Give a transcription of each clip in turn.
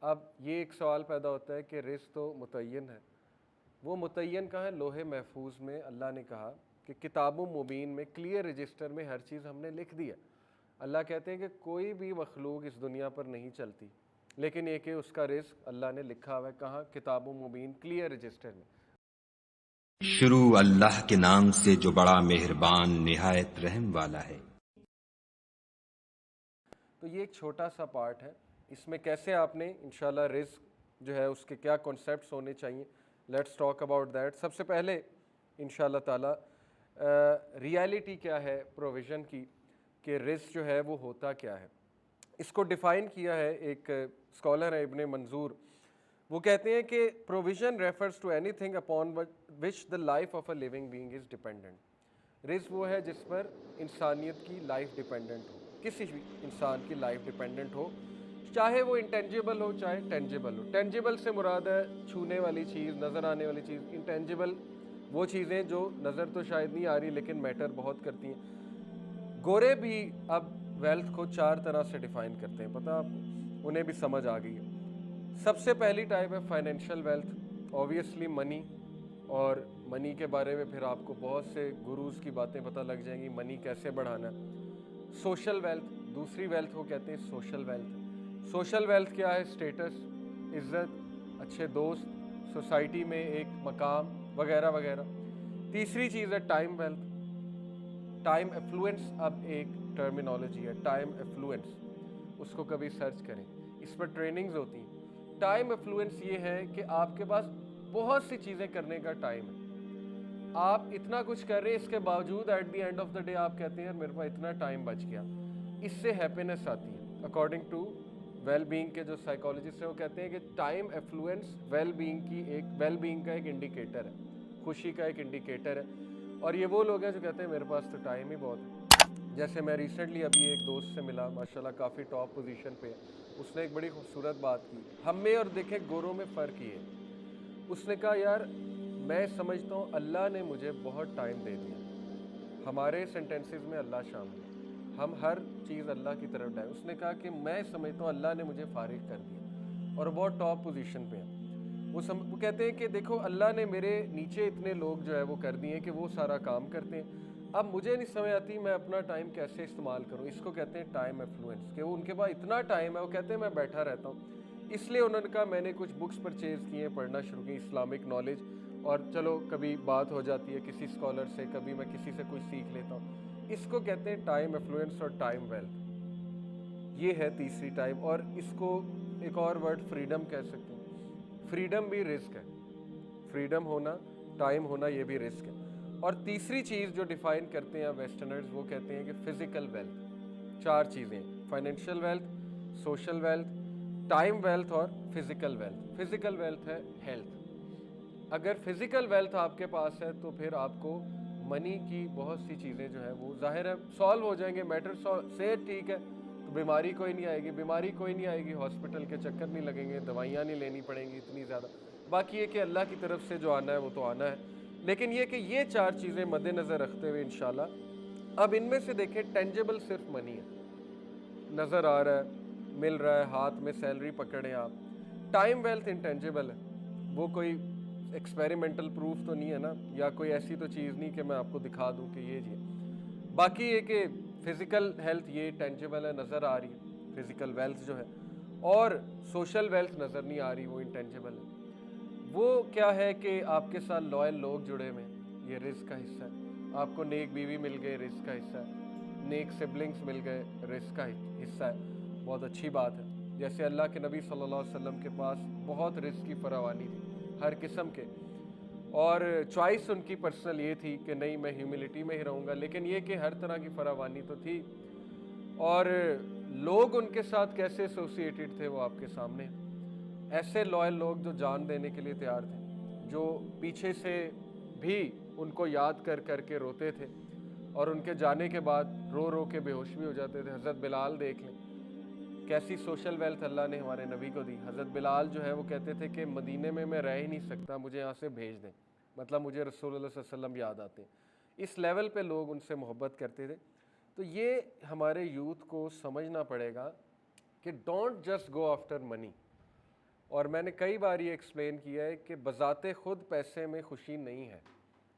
अब ये एक सवाल पैदा होता है कि रिज़्क़ तो मुतय्यन है, वो मुतय्यन कहाँ है? लोहे महफूज में अल्लाह ने कहा कि किताबुम मुबीन में क्लियर रजिस्टर में हर चीज़ हमने लिख दी है। अल्लाह कहते हैं कि कोई भी मखलूक इस दुनिया पर नहीं चलती, लेकिन ये कि उसका रिज़्क़ अल्लाह ने लिखा हुआ है कहाँ? किताबुम मुबीन क्लियर रजिस्टर में। शुरू अल्लाह के नाम से जो बड़ा मेहरबान निहायत रहम वाला है। तो ये एक छोटा सा पार्ट है, इसमें कैसे आपने इंशाल्लाह रिज़्क़ जो है उसके क्या कॉन्सेप्ट्स होने चाहिए, लेट्स टॉक अबाउट दैट। सबसे पहले इंशाल्लाह ताला रियलिटी क्या है प्रोविज़न की, कि रिज़्क़ जो है वो होता क्या है। इसको डिफ़ाइन किया है एक स्कॉलर है इब्ने मंजूर, वो कहते हैं कि provision refers to anything upon which the life of a living being is dependent. रिज़्क़ वो है जिस पर इंसानियत की लाइफ डिपेंडेंट हो, किसी भी इंसान की लाइफ डिपेंडेंट हो, चाहे वो इंटेंजिबल हो चाहे टेंजिबल हो। टेंजिबल से मुराद है छूने वाली चीज़, नज़र आने वाली चीज़। इंटेंजिबल वो चीज़ें जो नज़र तो शायद नहीं आ रही लेकिन मैटर बहुत करती हैं। गोरे भी अब वेल्थ को 4 तरह से डिफ़ाइन करते हैं, पता आपको, उन्हें भी समझ आ गई है। सबसे पहली टाइप है फाइनेंशियल वेल्थ, ऑब्वियसली मनी। और मनी के बारे में फिर आपको बहुत से गुरुज़ की बातें पता लग जाएंगी, मनी कैसे बढ़ाना है। सोशल वेल्थ, दूसरी वेल्थ को कहते हैं सोशल वेल्थ। सोशल वेल्थ क्या है? स्टेटस, इज़्ज़त, अच्छे दोस्त, सोसाइटी में एक मकाम वगैरह वगैरह। तीसरी चीज़ है टाइम वेल्थ, टाइम एफ्लुएंस। अब एक टर्मिनोलॉजी है टाइम एफ्लुएंस, उसको कभी सर्च करें, इस पर ट्रेनिंग्स होती हैं। टाइम एफ्लुएंस ये है कि आपके पास बहुत सी चीज़ें करने का टाइम है, आप इतना कुछ कर रहे हैं, इसके बावजूद at the end of the day आप कहते हैं यार मेरे पास इतना टाइम बच गया। इससे हैप्पीनेस आती है। अकॉर्डिंग टू वेल बीइंग के जो साइकोलॉजिस्ट हैं वो कहते हैं कि टाइम एफ्लुएंस वेल बीइंग का एक इंडिकेटर है, खुशी का एक इंडिकेटर है। और ये वो लोग हैं जो कहते हैं मेरे पास तो टाइम ही बहुत है। जैसे मैं रिसेंटली अभी एक दोस्त से मिला, माशाल्लाह काफ़ी टॉप पोजीशन पे है, उसने एक बड़ी खूबसूरत बात की, हम में और देखे गोरों में फ़र्क ये है। उसने कहा यार मैं समझता हूँ अल्लाह ने मुझे बहुत टाइम दे दिया। हमारे सेंटेंसेस में अल्लाह शामिल है, हम हर चीज़ अल्लाह की तरफ डालें। उसने कहा कि मैं समझता हूँ अल्लाह ने मुझे फारिग कर दिया, और बहुत टॉप पोजीशन पे है। वो कहते हैं कि देखो अल्लाह ने मेरे नीचे इतने लोग जो है वो कर दिए कि वो सारा काम करते हैं, अब मुझे नहीं समझ आती मैं अपना टाइम कैसे इस्तेमाल करूँ। इसको कहते हैं टाइम एफ्लुएंस, कि वो उनके पास इतना टाइम है, वो कहते हैं मैं बैठा रहता हूँ। इसलिए उन्होंने कहा मैंने कुछ बुक्स परचेज़ किए, पढ़ना शुरू की इस्लामिक नॉलेज, और चलो कभी बात हो जाती है किसी स्कॉलर से, कभी मैं किसी से कुछ सीख लेता हूँ। इसको कहते हैं टाइम एफ्लुएंस और टाइम वेल्थ। ये है तीसरी टाइप। और इसको एक और वर्ड फ्रीडम कह सकते हैं। फ्रीडम भी रिस्क है, फ्रीडम होना, टाइम होना, ये भी रिस्क है। और तीसरी चीज़ जो डिफाइन करते हैं वेस्टर्नर्स, वो कहते हैं कि फिजिकल वेल्थ। 4 चीज़ें, financial wealth, social wealth, time wealth और फिजिकल वेल्थ। फिजिकल वेल्थ है हेल्थ। अगर फिजिकल वेल्थ आपके पास है तो फिर आपको मनी की बहुत सी चीज़ें जो है वो जाहिर है सॉल्व हो जाएंगे। मैटर सेहत ठीक है तो बीमारी कोई नहीं आएगी, बीमारी कोई नहीं आएगी, हॉस्पिटल के चक्कर नहीं लगेंगे, दवाइयाँ नहीं लेनी पड़ेंगी इतनी ज़्यादा। बाकी ये कि अल्लाह की तरफ से जो आना है वो तो आना है। लेकिन ये कि ये 4 चीज़ें मद्देनज़र रखते हुए इंशाल्लाह, अब इनमें से देखें टेंजेबल सिर्फ मनी है, नज़र आ रहा है, मिल रहा है, हाथ में सैलरी पकड़े आप। टाइम वेल्थ इंटेंजिबल है, वो कोई एक्सपेरिमेंटल प्रूफ तो नहीं है ना, या कोई ऐसी तो चीज़ नहीं कि मैं आपको दिखा दूं कि ये जी। बाकी ये कि फिज़िकल हेल्थ ये टेंजिबल है, नज़र आ रही है फिज़िकल वेल्थ जो है, और सोशल वेल्थ नज़र नहीं आ रही, वो इंटेंजिबल है। वो क्या है कि आपके साथ लॉयल लोग जुड़े हुए हैं, ये रिस्क का हिस्सा है। आपको नेक बीवी मिल गए, रिस्क का हिस्सा है। नेक सिबलिंग्स मिल गए, रिस्क का हिस्सा है। बहुत अच्छी बात है। जैसे अल्लाह के नबी सल्लल्लाहु अलैहि वसल्लम के पास बहुत रिस्क की फरावानी थी हर किस्म के, और चॉइस उनकी पर्सनल ये थी कि नहीं मैं ह्यूमिलिटी में ही रहूँगा, लेकिन ये कि हर तरह की फरावानी तो थी। और लोग उनके साथ कैसे एसोसिएटेड थे वो आपके सामने है। ऐसे लॉयल लोग जो जान देने के लिए तैयार थे, जो पीछे से भी उनको याद कर कर के रोते थे, और उनके जाने के बाद रो रो के बेहोश भी हो जाते थे। हज़रत बिलाल देख लें, कैसी सोशल वेल्थ अल्लाह ने हमारे नबी को दी। हज़रत बिलाल जो है वो कहते थे कि मदीने में मैं रह ही नहीं सकता, मुझे यहाँ से भेज दें, मतलब मुझे रसूलुल्लाह सल्लल्लाहु अलैहि वसल्लम याद आते हैं। इस लेवल पे लोग उनसे मोहब्बत करते थे। तो ये हमारे यूथ को समझना पड़ेगा कि don't just go after money, और मैंने कई बार ये एक्सप्लेन किया है कि बज़ाते ख़ुद पैसे में खुशी नहीं है।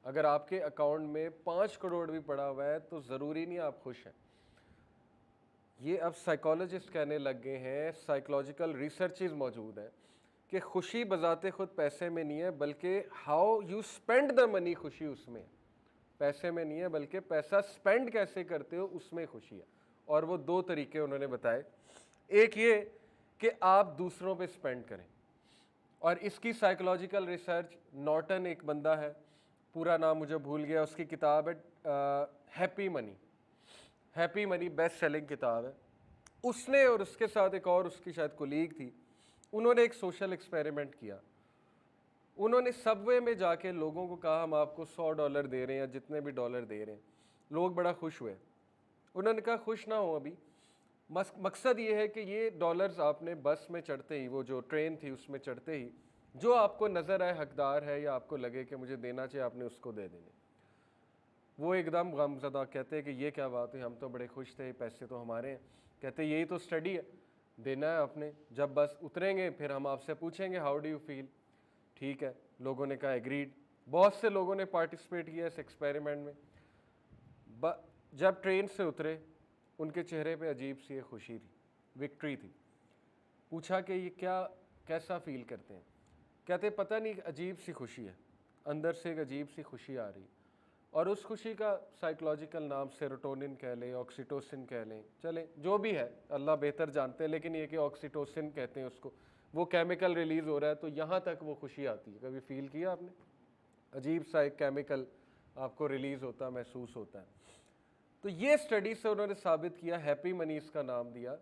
अगर आपके अकाउंट में 5 करोड़ भी पड़ा हुआ है तो ज़रूरी नहीं आप खुश हैं। ये अब साइकोलॉजिस्ट कहने लग गए हैं, साइकोलॉजिकल रिसर्चेस मौजूद हैं कि खुशी बज़ाते ख़ुद पैसे में नहीं है, बल्कि how you spend the money खुशी उसमें है। पैसे में नहीं है, बल्कि पैसा स्पेंड कैसे करते हो उसमें खुशी है। और वो 2 तरीके उन्होंने बताए। एक ये कि आप दूसरों पे स्पेंड करें, और इसकी साइकोलॉजिकल रिसर्च, नॉर्टन एक बंदा है, पूरा नाम मुझे भूल गया, उसकी किताब है happy money. Happy money best selling किताब है। उसने और उसके साथ एक और उसकी शायद कोलीग थी, उन्होंने एक सोशल एक्सपेरिमेंट किया। उन्होंने सबवे में जाके लोगों को कहा हम आपको $100 दे रहे हैं या जितने भी डॉलर दे रहे हैं। लोग बड़ा खुश हुए। उन्होंने कहा खुश ना हो अभी, मकसद ये है कि ये डॉलर्स आपने बस में चढ़ते ही, वो जो ट्रेन थी उसमें चढ़ते ही, जो आपको नज़र आए हकदार है या आपको लगे कि मुझे देना चाहिए, आपने उसको दे देने। वो एकदम गमज़दा, कहते हैं कि ये क्या बात है, हम तो बड़े खुश थे, पैसे तो हमारे हैं। कहते यही तो स्टडी है, देना है आपने, जब बस उतरेंगे फिर हम आपसे पूछेंगे हाउ डू यू फील। ठीक है, लोगों ने कहा एग्रीड। बहुत से लोगों ने पार्टिसिपेट किया इस एक्सपेरिमेंट में। जब ट्रेन से उतरे, उनके चेहरे पे अजीब सी एक खुशी थी, विक्ट्री थी। पूछा कि ये क्या, कैसा फील करते हैं। कहते पता नहीं, अजीब सी खुशी है, अंदर से एक अजीब सी खुशी आ रही। और उस खुशी का साइकोलॉजिकल नाम सेरोटोनिन कह लें, ऑक्सीटोसिन कह लें, चलें जो भी है, अल्लाह बेहतर जानते हैं, लेकिन ये कि ऑक्सीटोसिन कहते हैं उसको। वो केमिकल रिलीज़ हो रहा है तो यहाँ तक वो खुशी आती है। कभी फील किया आपने? अजीब सा एक केमिकल आपको रिलीज़ होता, महसूस होता है। तो ये स्टडी से उन्होंने साबित किया, हैप्पी मनी इसका नाम दिया,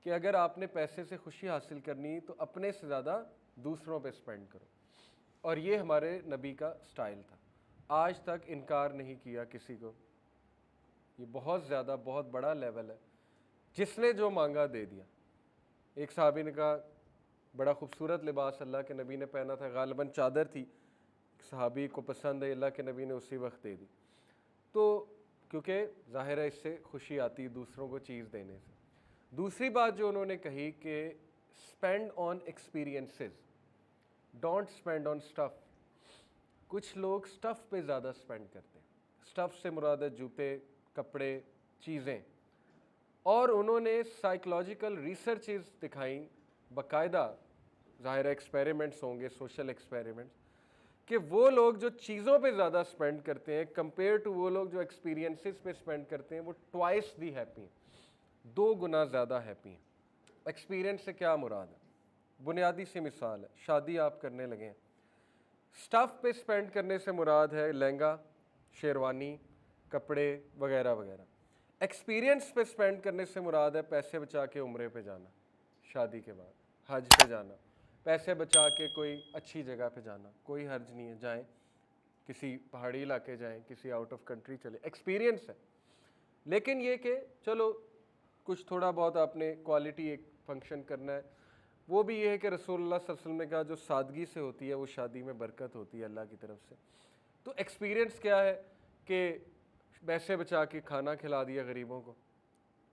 कि अगर आपने पैसे से खुशी हासिल करनी तो अपने से ज़्यादा दूसरों पे स्पेंड करो। और ये हमारे नबी का स्टाइल था, आज तक इनकार नहीं किया किसी को। ये बहुत ज़्यादा, बहुत बड़ा लेवल है। जिसने जो मांगा दे दिया। एक साहबी ने कहा बड़ा खूबसूरत लिबास अल्लाह के नबी ने पहना था, गालिबन चादर थी, सहाबी को पसंद है, अल्लाह के नबी ने उसी वक्त दे दी। तो क्योंकि ज़ाहिर है इससे खुशी आती है दूसरों को चीज़ देने से। दूसरी बात जो उन्होंने कही कि spend on experiences, don't spend on stuff. कुछ लोग स्टफ़ पे ज़्यादा स्पेंड करते हैं। स्टफ़ से मुराद है जूते, कपड़े, चीज़ें। और उन्होंने साइकोलॉजिकल रिसर्चेस दिखाई, बाकायदा, ज़ाहिर एक्सपेरिमेंट्स होंगे, सोशल एक्सपेरिमेंट्स, कि वो लोग जो चीज़ों पे ज़्यादा स्पेंड करते हैं कंपेयर टू वो लोग जो एक्सपीरियंसेस पे स्पेंड करते हैं, वो ट्वाइस दी हैप्पी हैं, 2 गुना ज़्यादा हैप्पी हैं। एक्सपीरियंस से क्या मुराद है? बुनियादी सी मिसाल है, शादी आप करने लगे हैं, स्टफ़ पे स्पेंड करने से मुराद है लहंगा, शेरवानी, कपड़े वगैरह वगैरह। एक्सपीरियंस पे स्पेंड करने से मुराद है पैसे बचा के उम्रे पे जाना, शादी के बाद हज पे जाना, पैसे बचा के कोई अच्छी जगह पे जाना, कोई हर्ज नहीं है, जाएं किसी पहाड़ी इलाके, जाएं किसी आउट ऑफ कंट्री चले, एक्सपीरियंस है। लेकिन ये कि चलो कुछ थोड़ा बहुत आपने क्वालिटी एक फंक्शन करना है, वो भी ये है कि रसूलुल्लाह सल्लल्लाहु अलैहि वसल्लम ने कहा जो सादगी से होती है वो शादी में बरकत होती है अल्लाह की तरफ से। तो एक्सपीरियंस क्या है कि पैसे बचा के खाना खिला दिया गरीबों को,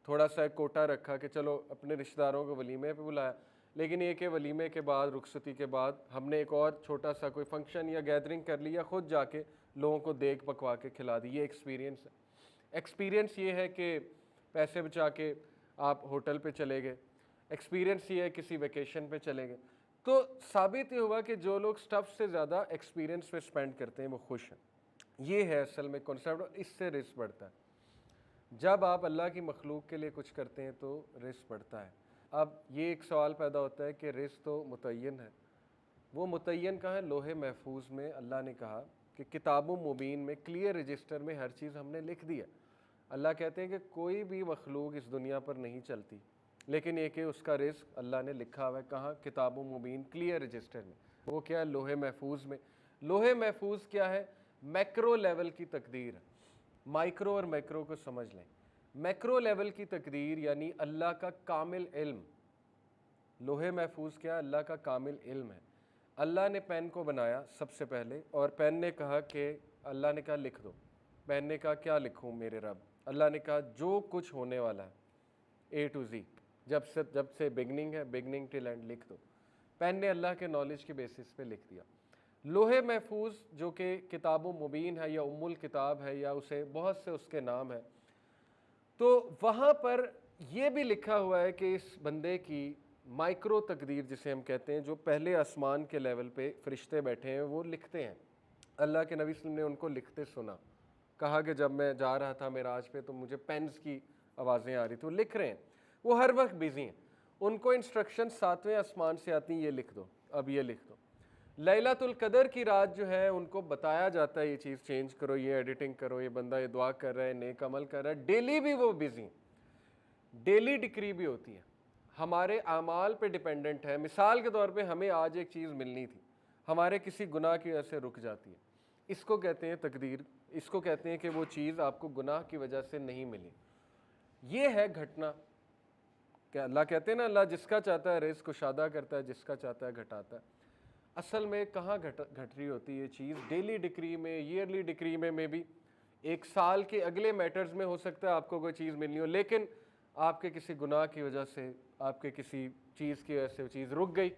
थोड़ा सा एक कोटा रखा कि चलो अपने रिश्तेदारों को वलीमे पे बुलाया, लेकिन ये कि वलीमे के बाद, रुखसती के बाद हमने एक और छोटा सा कोई फंक्शन या गैदरिंग कर लिया, ख़ुद जाके लोगों को देख पकवा के खिला दी, ये एक्सपीरियंस है। एक्सपीरियंस ये है कि पैसे बचा के आप होटल पे चले गए, एक्सपीरियंस ये है किसी वेकेशन पे चले गए। तो साबित ये हुआ कि जो लोग स्टफ़ से ज़्यादा एक्सपीरियंस पे स्पेंड करते हैं वो खुश हैं। ये है असल में कॉन्सेप्ट, और इससे रिस्क बढ़ता है। जब आप अल्लाह की मखलूक के लिए कुछ करते हैं तो रिस्क बढ़ता है। अब ये एक सवाल पैदा होता है कि रिस्क तो मुतय्यन है, वो मुतय्यन कहाँ है? लोहे महफूज में अल्लाह ने कहा कि किताबुम मुबीन में, क्लियर रजिस्टर में हर चीज़ हमने लिख दी है। अल्लाह कहते हैं कि कोई भी मखलूक इस दुनिया पर नहीं चलती, लेकिन ये कि उसका रिस्क अल्लाह ने लिखा हुआ है। कहाँ? किताबुम मुबीन, क्लियर रजिस्टर में। वो क्या है? लोहे महफूज में। लोहे महफूज क्या है? मैक्रो लेवल की तकदीर है। माइक्रो और मैक्रो को समझ लें। मैक्रो लेवल की तकदीर यानी अल्लाह का कामिल इल्म। लोहे महफूज क्या? अल्लाह का कामिल इल्म है। अल्लाह ने पेन को बनाया सबसे पहले, और पेन ने कहा कि अल्लाह ने कहा लिख दो। पेन ने कहा क्या लिखूं मेरे रब? अल्लाह ने कहा जो कुछ होने वाला है A to Z, जब से बिगनिंग है, बिगनिंग टिल एंड लिख दो। पेन ने अल्लाह के नॉलेज के बेसिस पे लिख दिया। लोहे महफूज जो कि किताब मुबीन है या उम्मुल किताब है या उसे बहुत से उसके नाम है, तो वहाँ पर यह भी लिखा हुआ है कि इस बंदे की माइक्रो तकदीर जिसे हम कहते हैं, जो पहले आसमान के लेवल पे फरिश्ते बैठे हैं वो लिखते हैं। अल्लाह के नबी सल्लल्लाहु अलैहि वसल्लम ने उनको लिखते सुना, कहा कि जब मैं जा रहा था मेराज पे तो मुझे पेन्स की आवाज़ें आ रही थी। वो लिख रहे हैं, वो हर वक्त बिजी हैं। उनको इंस्ट्रक्शन 7वें आसमान से आती हैं, ये लिख दो, अब ये लिख दो। लैलतुल कदर की रात जो है उनको बताया जाता है ये चीज़ चेंज करो, ये एडिटिंग करो, ये बंदा ये दुआ कर रहा है, नेक अमल कर रहा है। डेली भी वो बिजी, डेली डिक्री भी होती है, हमारे आमाल पे डिपेंडेंट है। मिसाल के तौर पे हमें आज एक चीज़ मिलनी थी, हमारे किसी गुनाह की वजह से रुक जाती है, इसको कहते हैं तकदीर। इसको कहते हैं कि वो चीज़ आपको गुनाह की वजह से नहीं मिली। ये है घटना। क्या अल्लाह कहते हैं ना, अल्लाह जिसका चाहता है रिज़्क़ कुशादा करता है, जिसका चाहता है घटाता है। असल में कहाँ घट रही होती है ये चीज़? डेली डिक्री में, ईयरली डिक्री में भी। एक साल के अगले मैटर्स में हो सकता है आपको कोई चीज़ मिलनी हो, लेकिन आपके किसी गुनाह की वजह से, आपके किसी चीज़ की वजह से वो चीज़ रुक गई।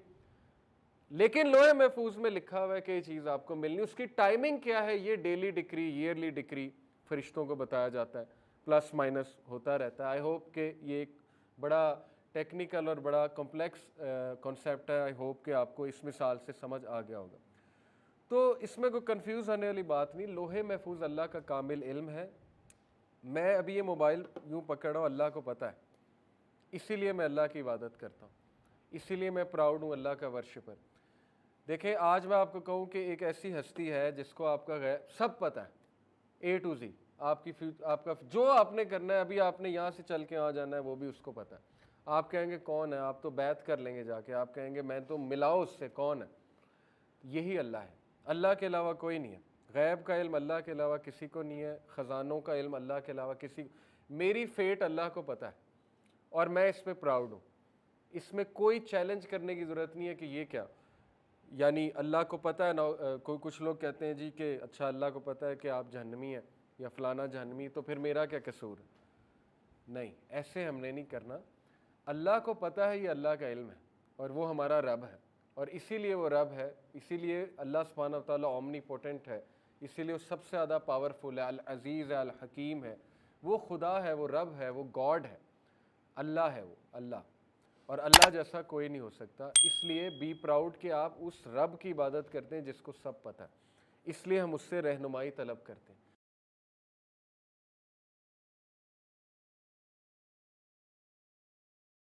लेकिन लोहे महफूज में लिखा हुआ है कि ये चीज़ आपको मिलनी। उसकी टाइमिंग क्या है, ये डेली डिक्री, ईयरली डिक्री फरिश्तों को बताया जाता है, प्लस माइनस होता रहता है। आई होप कि ये एक बड़ा टेक्निकल और बड़ा कॉम्प्लेक्स कॉन्सेप्ट है। आई होप कि आपको इस मिसाल से समझ आ गया होगा। तो इसमें कोई कंफ्यूज होने वाली बात नहीं। लोहे महफूज अल्लाह का कामिल इल्म है। मैं अभी ये मोबाइल यूँ पकड़ रहा हूँ, अल्लाह को पता है, इसीलिए मैं अल्लाह की इबादत करता हूँ, इसीलिए मैं प्राउड हूँ अल्लाह का वर्शिपर। देखें, आज मैं आपको कहूँ कि एक ऐसी हस्ती है जिसको आपका सब पता है, A to Z, आपका जो आपने करना है, अभी आपने यहाँ से चल के वहाँ जाना है, वो भी उसको पता है। आप कहेंगे कौन है, आप तो बैत कर लेंगे जाके, आप कहेंगे मैं तो मिलाओ उससे, कौन है? यही अल्लाह है, अल्लाह के अलावा कोई नहीं है। गैब का इल्म अल्लाह के अलावा किसी को नहीं है, ख़जानों का इल्म अल्लाह के अलावा किसी। मेरी फेट अल्लाह को पता है और मैं इस पर प्राउड हूँ। इसमें कोई चैलेंज करने की ज़रूरत नहीं है कि ये क्या, यानी अल्लाह को पता है ना। कुछ लोग कहते हैं जी कि अच्छा अल्लाह को पता है कि आप जहन्नमी हैं या फलाना जहन्नमी, तो फिर मेरा क्या कसूर है? नहीं, ऐसे हमने नहीं करना। अल्लाह को पता है, ये अल्लाह का इल्म है और वो हमारा रब है, और इसीलिए वो रब है, इसीलिए अल्लाह सुब्हानहू व तआला ओमनीपोटेंट है, इसीलिए वो सबसे ज़्यादा पावरफुल है, अल अज़ीज़ है, अल हकीम है। वो खुदा है, वो रब है, वो गॉड है, अल्लाह है, वो अल्लाह, और अल्लाह जैसा कोई नहीं हो सकता। इसलिए बी प्राउड कि आप उस रब की इबादत करते हैं जिसको सब पता है, इसलिए हम उससे रहनुमाई तलब करते हैं।